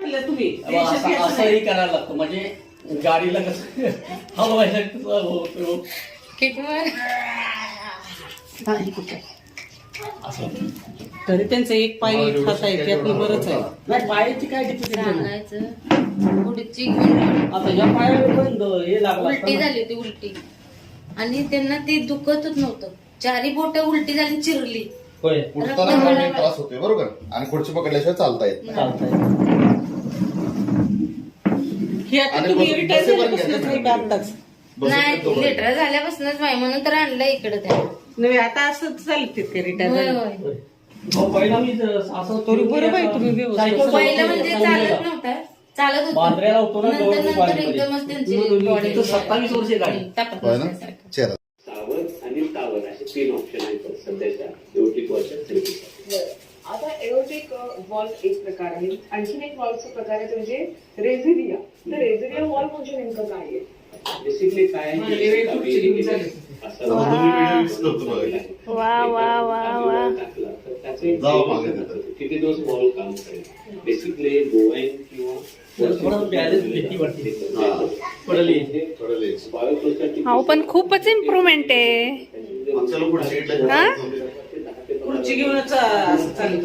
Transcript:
तिला तुम्ही असंही करायला लागतं म्हणजे गाडीला कसं हलवायला कसं होतो तरी त्यांचं एक पाय खाता आहे त्यातलं बरंच आहे. नाही पायाची काय सांगायचं पुढची आता या पायावर पण हे लागलं उलटी झाली होती उलटी आणि त्यांना ते दुखतच नव्हतं. चारी बोट उलटी झाली चिरली. होय उठताना काही त्रास होतोय बरोबर आणि खुर्ची पकडल्याशिवाय चालता येत नाही. चालतंय. ही आता आणि तुम्ही बस- रिटायर बसेपर्यंत झाल्यापासूनच नाही का आत्ताच? नाही लेटर झाल्यापासूनच माय म्हणून तर आणलं इकडे त्या. नव्हे आता असं चालते का रिटायर होय झालं? होय. हो, पहिला मी असं तरी बरं बाई तुम्ही व्यवस्थित. सायकल पहिलं म्हणजे चालत नव्हतं. चालत होतं. बांद्र्याला होतो ना, नंतर गवळणी नंतर पाणीमध्ये. एकदमच त्यांची म्हणून body इथं 27 वर्षे गाडी. तापत होय ना नसल्यासारखं. चेहरा सावध आणि तावध असे 3 ऑप्शन आहेत सध्याच्या एओटिक वॉलच्या थेरपीसाठी. आता एओटिक वॉल्व एक प्रकार आहे. आणखीन एक वॉल्वचा प्रकार आहे म्हणजे रेझिलिया. तर रेझिलिया वॉल्व म्हणजे नेमकं काय आहे? बेसिकली काय आहे की असं वा वा वा वा. टाकलं तर त्याचे जावं मागे तिथं. किती दिवस वॉल्व काम करेल. बेसिकली बोवाईन किंवा थोडं बॅलन्स भीती वाटते. हा. पडली. थोडं लेस. बायोप्रोस्टॅटिक अहो पण खूपच इम्प्रुव्हमेंट आहे. चलो पुढे हा? खुर्ची घेऊनच असं चालू